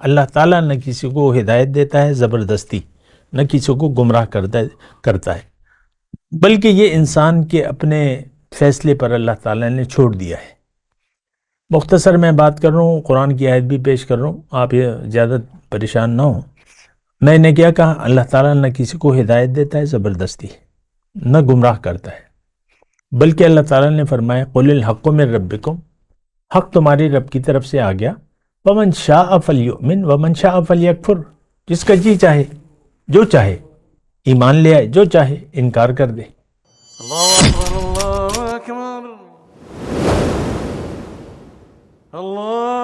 اللہ تعالیٰ نہ کسی کو ہدایت دیتا ہے زبردستی، نہ کسی کو گمراہ کرتا ہے، بلکہ یہ انسان کے اپنے فیصلے پر اللہ تعالیٰ نے چھوڑ دیا ہے۔ مختصر میں بات کر رہا ہوں، قرآن کی آیت بھی پیش کر رہا ہوں، آپ یہ زیادہ پریشان نہ ہوں۔ میں نے کیا کہا؟ اللہ تعالیٰ نہ کسی کو ہدایت دیتا ہے زبردستی، نہ گمراہ کرتا ہے، بلکہ اللہ تعالیٰ نے فرمایا قُلِ الْحَقُّ مِن رَبِّكُمْ، حق تمہاری رب کی طرف سے آ گیا، وَمَنْ شَاءَ فَلْيُؤْمِنْ وَمَنْ شَاءَ فَلْيَكْفُرْ، جس کا جی چاہے جو چاہے ایمان لے آئے، جو چاہے انکار کر دے۔ اللہ اکبر، اللہ اکبر، اللہ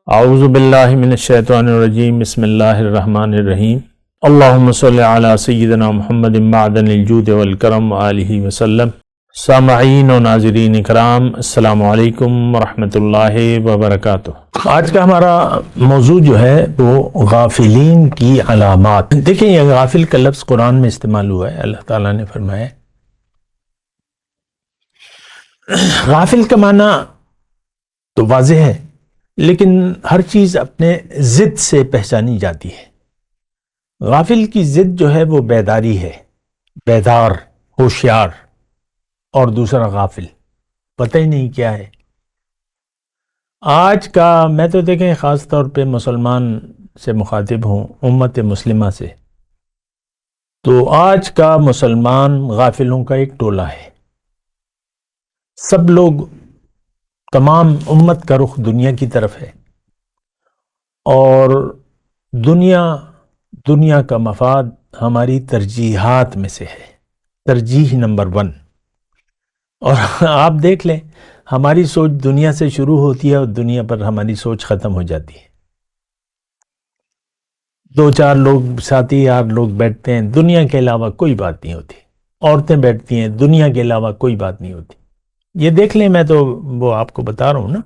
اعوذ باللہ من الشیطان الرجیم، بسم اللہ الرحمن الرحیم، اللہم صلی علی سیدنا محمد معدن الجود والکرم وآلہ وسلم۔ سامعین و ناظرین اکرام، السلام علیکم ورحمۃ اللہ وبرکاتہ۔ آج کا ہمارا موضوع جو ہے وہ غافلین کی علامات۔ دیکھیں، یہ غافل کا لفظ قرآن میں استعمال ہوا ہے۔ اللہ تعالیٰ نے فرمایا غافل کا معنی تو واضح ہے، لیکن ہر چیز اپنے ضد سے پہچانی جاتی ہے۔ غافل کی ضد جو ہے وہ بیداری ہے، بیدار، ہوشیار، اور دوسرا غافل، پتہ ہی نہیں کیا ہے۔ آج کا میں تو دیکھیں خاص طور پہ مسلمان سے مخاطب ہوں، امت مسلمہ سے، تو آج کا مسلمان غافلوں کا ایک ٹولہ ہے۔ سب لوگ، تمام امت کا رخ دنیا کی طرف ہے، اور دنیا کا مفاد ہماری ترجیحات میں سے ہے، ترجیح نمبر 1۔ اور آپ دیکھ لیں، ہماری سوچ دنیا سے شروع ہوتی ہے اور دنیا پر ہماری سوچ ختم ہو جاتی ہے۔ 2-4 لوگ، ساتھی یار لوگ بیٹھتے ہیں، دنیا کے علاوہ کوئی بات نہیں ہوتی۔ عورتیں بیٹھتی ہیں، دنیا کے علاوہ کوئی بات نہیں ہوتی۔ یہ دیکھ لیں، میں تو وہ آپ کو بتا رہا ہوں نا،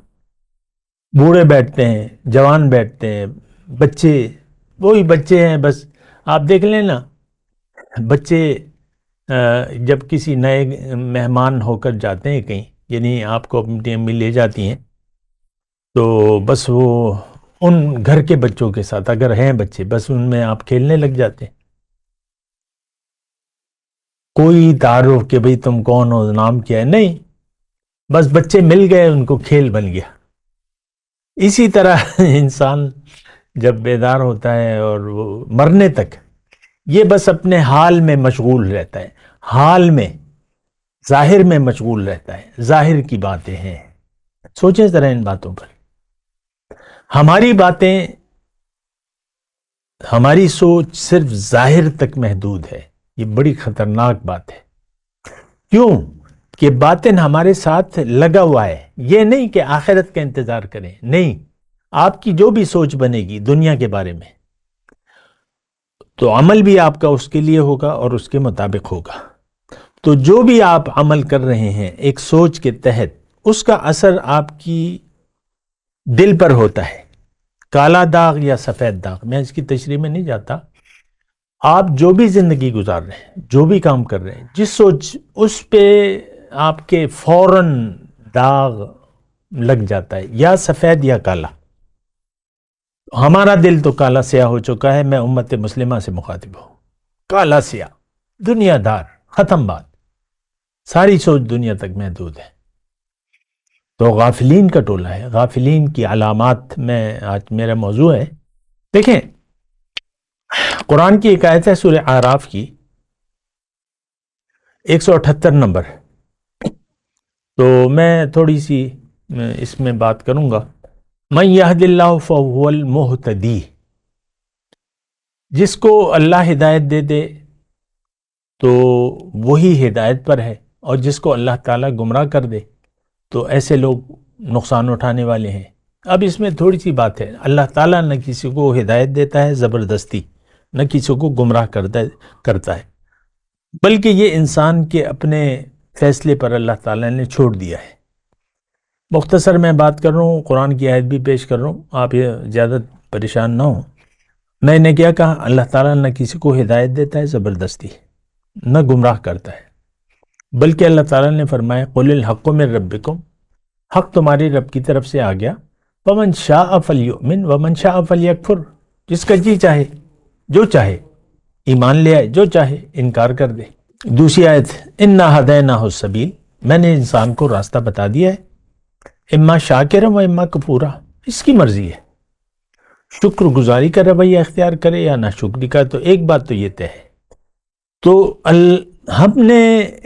بوڑھے بیٹھتے ہیں، جوان بیٹھتے ہیں، بچے، وہی بچے ہیں بس۔ آپ دیکھ لیں نا، بچے جب کسی نئے مہمان ہو کر جاتے ہیں کہیں، یعنی آپ کو اپنی امی لے جاتی ہیں، تو بس وہ ان گھر کے بچوں کے ساتھ، اگر ہیں بچے، بس ان میں آپ کھیلنے لگ جاتے ہیں۔ کوئی تعارف کہ بھئی تم کون ہو، نام کیا ہے، نہیں، بس بچے مل گئے، ان کو کھیل بن گیا۔ اسی طرح انسان جب بیدار ہوتا ہے اور وہ مرنے تک یہ بس اپنے حال میں مشغول رہتا ہے، حال میں، ظاہر میں مشغول رہتا ہے، ظاہر کی باتیں ہیں۔ سوچیں ذرا ان باتوں پر۔ ہماری باتیں، ہماری سوچ صرف ظاہر تک محدود ہے۔ یہ بڑی خطرناک بات ہے۔ کیوں کہ باطن ہمارے ساتھ لگا ہوا ہے۔ یہ نہیں کہ آخرت کا انتظار کریں، نہیں، آپ کی جو بھی سوچ بنے گی دنیا کے بارے میں، تو عمل بھی آپ کا اس کے لیے ہوگا اور اس کے مطابق ہوگا۔ تو جو بھی آپ عمل کر رہے ہیں ایک سوچ کے تحت، اس کا اثر آپ کی دل پر ہوتا ہے، کالا داغ یا سفید داغ۔ میں اس کی تشریح میں نہیں جاتا۔ آپ جو بھی زندگی گزار رہے ہیں، جو بھی کام کر رہے ہیں، جس سوچ، اس پہ آپ کے فوراً داغ لگ جاتا ہے، یا سفید یا کالا۔ ہمارا دل تو کالا سیاہ ہو چکا ہے۔ میں امت مسلمہ سے مخاطب ہوں، کالا سیاہ، دنیا دار، ختم بات، ساری سوچ دنیا تک محدود ہے۔ تو غافلین کا ٹولہ ہے، غافلین کی علامات میں آج میرا موضوع ہے۔ دیکھیں، قرآن کی ایک آیت ہے سورہ اعراف کی 178 نمبر، تو میں تھوڑی سی اس میں بات کروں گا۔ من یہد اللہ فہو المہتدی، جس کو اللہ ہدایت دے دے تو وہی ہدایت پر ہے، اور جس کو اللہ تعالیٰ گمراہ کر دے تو ایسے لوگ نقصان اٹھانے والے ہیں۔ اب اس میں تھوڑی سی بات ہے، اللہ تعالیٰ نہ کسی کو ہدایت دیتا ہے زبردستی، نہ کسی کو گمراہ کرتا ہے، بلکہ یہ انسان کے اپنے فیصلے پر اللہ تعالیٰ نے چھوڑ دیا ہے۔ مختصر میں بات کر رہا ہوں، قرآن کی آیت بھی پیش کر رہا ہوں، آپ یہ زیادہ پریشان نہ ہوں۔ میں نے کیا کہا؟ اللہ تعالیٰ نہ کسی کو ہدایت دیتا ہے زبردستی، نہ گمراہ کرتا ہے، بلکہ اللہ تعالیٰ نے فرمایا قُلِ الْحَقُّ مِن رَبِّكُمْ، حق تمہارے رب کی طرف سے آ گیا. ومن شاء فلیؤمن ومن شاء فلیکفر، جس کا جی چاہے جو چاہے ایمان لے آئے، جو چاہے انکار کر دے. دوسری آیت انا ہدیناہ السبیل، میں نے انسان کو راستہ بتا دیا ہے، اما شاکرا و اما کفورا، اس کی مرضی ہے شکر گزاری کا رویہ اختیار کرے یا نہ شکری کا. تو ایک بات تو یہ طے ہے. تو ہم نے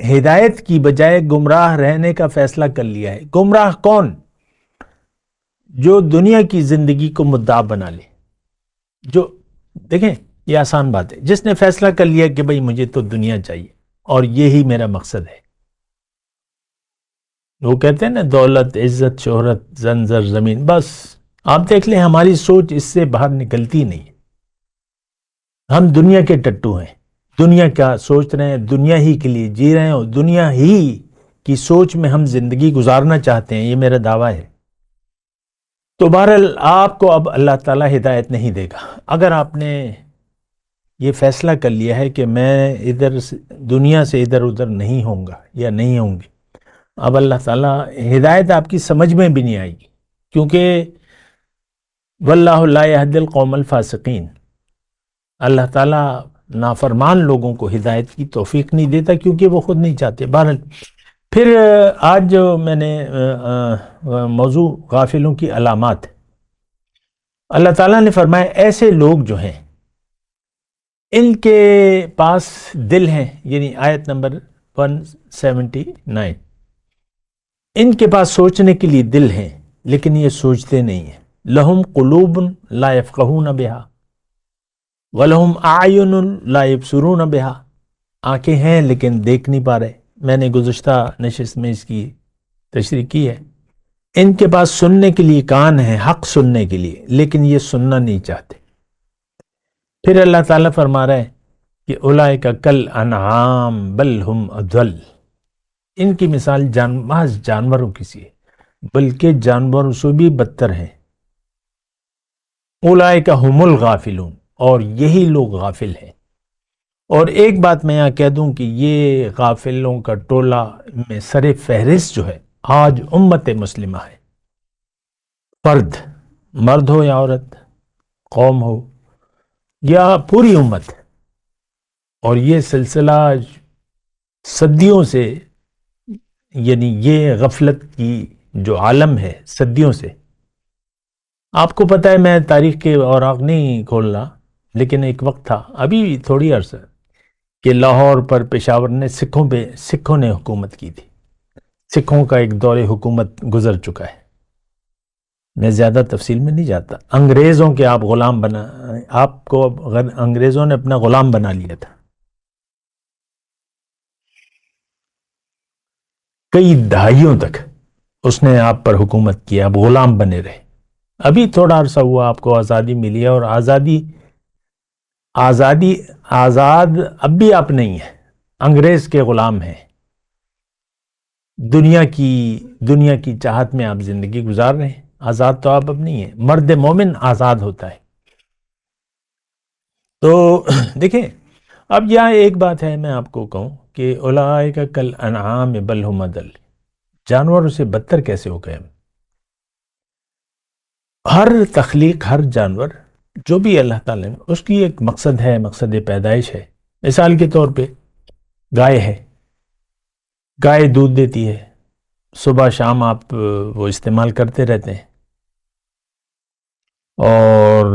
ہدایت کی بجائے گمراہ رہنے کا فیصلہ کر لیا ہے. گمراہ کون؟ جو دنیا کی زندگی کو مدعا بنا لے. جو دیکھیں یہ آسان بات ہے، جس نے فیصلہ کر لیا کہ بھئی مجھے تو دنیا چاہیے اور یہی میرا مقصد ہے. وہ کہتے ہیں نا دولت، عزت، شہرت، زنزر، زمین، بس آپ دیکھ لیں ہماری سوچ اس سے باہر نکلتی نہیں. ہم دنیا کے ٹٹو ہیں، دنیا کا سوچ رہے ہیں، دنیا ہی کے لیے جی رہے ہیں اور دنیا ہی کی سوچ میں ہم زندگی گزارنا چاہتے ہیں. یہ میرا دعویٰ ہے. تو بہرحال آپ کو اب اللہ تعالیٰ ہدایت نہیں دے گا. اگر آپ نے یہ فیصلہ کر لیا ہے کہ میں دنیا سے ادھر ادھر نہیں ہوں گا یا نہیں ہوں گی، اب اللہ تعالیٰ ہدایت آپ کی سمجھ میں بھی نہیں آئے گی، کیونکہ واللہ لا یہدی القوم الفاسقین، اللہ تعالیٰ نافرمان لوگوں کو ہدایت کی توفیق نہیں دیتا کیونکہ وہ خود نہیں چاہتے. بہرحال پھر آج جو میں نے موضوع غافلوں کی علامات، اللہ تعالیٰ نے فرمایا ایسے لوگ جو ہیں ان کے پاس دل ہیں، یعنی آیت نمبر 179، ان کے پاس سوچنے کے لیے دل ہیں لیکن یہ سوچتے نہیں ہیں. لہم قلوب لا یفقہون بہا ولہم اعین لا یبصرون بہا، آنکھیں ہیں لیکن دیکھ نہیں پا رہے. میں نے گزشتہ نشست میں اس کی تشریح کی ہے. ان کے پاس سننے کے لیے کان ہیں، حق سننے کے لیے، لیکن یہ سننا نہیں چاہتے. پھر اللہ تعالیٰ فرما رہا ہے کہ اولئک کل انعام بل ہم اضل، ان کی مثال محض جانوروں کی سی ہے بلکہ جانوروں سے بھی بدتر ہیں. اولئک هم الغافلون، اور یہی لوگ غافل ہیں. اور ایک بات میں یہاں کہہ دوں کہ یہ غافلوں کا ٹولہ میں سر فہرست جو ہے آج امت مسلمہ ہے. فرد، مرد ہو یا عورت، قوم ہو یا پوری امت، اور یہ سلسلہ صدیوں سے، یعنی یہ غفلت کی جو عالم ہے صدیوں سے. آپ کو پتہ ہے میں تاریخ کے اوراق نہیں کھول رہا، لیکن ایک وقت تھا ابھی تھوڑی عرصہ کہ لاہور پر پشاور نے سکھوں نے حکومت کی تھی. سکھوں کا ایک دور حکومت گزر چکا ہے، میں زیادہ تفصیل میں نہیں جاتا. انگریزوں کے آپ کو انگریزوں نے اپنا غلام بنا لیا تھا. کئی دہائیوں تک اس نے آپ پر حکومت کی، اب غلام بنے رہے. ابھی تھوڑا عرصہ ہوا آپ کو آزادی ملی ہے، اور آزاد اب بھی آپ نہیں ہیں، انگریز کے غلام ہیں. دنیا کی چاہت میں آپ زندگی گزار رہے ہیں. آزاد تو آپ اب نہیں ہیں. مرد مومن آزاد ہوتا ہے. تو دیکھیں اب یہاں ایک بات ہے میں آپ کو کہوں کہ اولئک کل انعام بل ہم اضل، جانوروں سے بدتر کیسے ہو گئے ہم. ہر تخلیق، ہر جانور جو بھی اللہ تعالیٰ نے، اس کی ایک مقصد ہے، مقصد پیدائش ہے. مثال کے طور پہ گائے ہے، گائے دودھ دیتی ہے، صبح شام آپ وہ استعمال کرتے رہتے ہیں، اور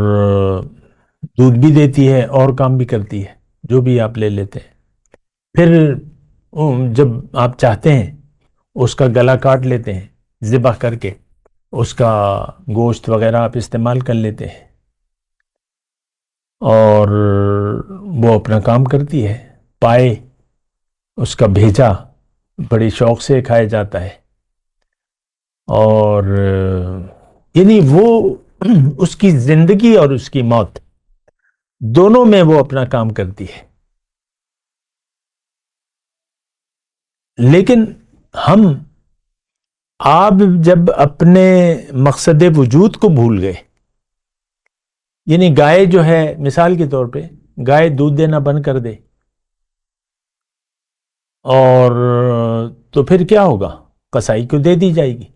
دودھ بھی دیتی ہے اور کام بھی کرتی ہے، جو بھی آپ لے لیتے ہیں. پھر جب آپ چاہتے ہیں اس کا گلا کاٹ لیتے ہیں، ذبح کر کے اس کا گوشت وغیرہ آپ استعمال کر لیتے ہیں، اور وہ اپنا کام کرتی ہے. پائے اس کا بھیجا بڑی شوق سے کھایا جاتا ہے، اور یعنی وہ اس کی زندگی اور اس کی موت دونوں میں وہ اپنا کام کرتی ہے. لیکن آپ جب اپنے مقصد وجود کو بھول گئے، یعنی گائے جو ہے مثال کے طور پہ گائے دودھ دینا بند کر دے، اور تو پھر کیا ہوگا؟ قصائی کو دے دی جائے گی.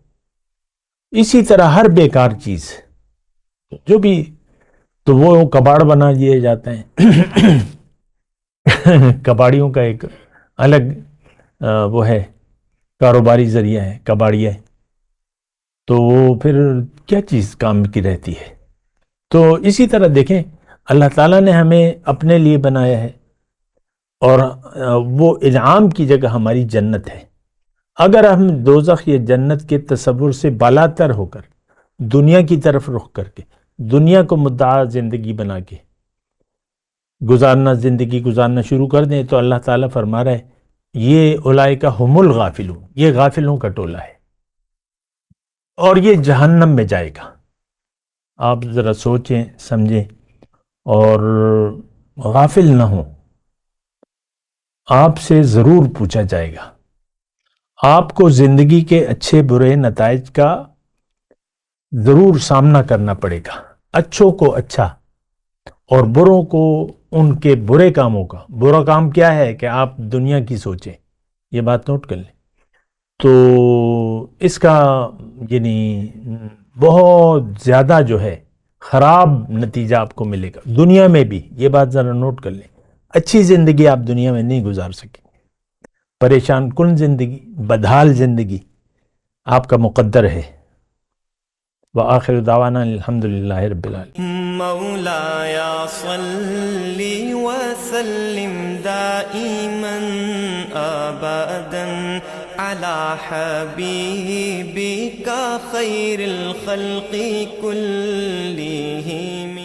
اسی طرح ہر بیکار چیز جو بھی تو وہ کباڑ بنا دیے جاتے ہیں. کباڑیوں کا ایک الگ وہ ہے کاروباری ذریعہ ہے کباڑیا ہے. تو وہ پھر کیا چیز کام کی رہتی ہے. تو اسی طرح دیکھیں اللہ تعالیٰ نے ہمیں اپنے لیے بنایا ہے اور وہ انعام کی جگہ ہماری جنت ہے. اگر ہم دوزخ یا جنت کے تصور سے بالاتر ہو کر دنیا کی طرف رخ کر کے دنیا کو مدعا زندگی بنا کے زندگی گزارنا شروع کر دیں تو اللہ تعالیٰ فرما رہا ہے یہ اولئک ہم الغافلون، یہ غافلوں کا ٹولہ ہے اور یہ جہنم میں جائے گا. آپ ذرا سوچیں سمجھیں اور غافل نہ ہوں. آپ سے ضرور پوچھا جائے گا. آپ کو زندگی کے اچھے برے نتائج کا ضرور سامنا کرنا پڑے گا. اچھوں کو اچھا اور بروں کو ان کے برے کاموں کا. برا کام کیا ہے کہ آپ دنیا کی سوچیں، یہ بات نوٹ کر لیں. تو اس کا یعنی بہت زیادہ جو ہے خراب نتیجہ آپ کو ملے گا دنیا میں بھی. یہ بات ذرا نوٹ کر لیں. اچھی زندگی آپ دنیا میں نہیں گزار سکیں. پریشان کن زندگی، بدحال زندگی آپ کا مقدر ہے. وآخر دعوانا الحمدللہ رب العالمین. مولایا صلی وسلم دائما ابدا على حبیبک خیر الخلق کلہم.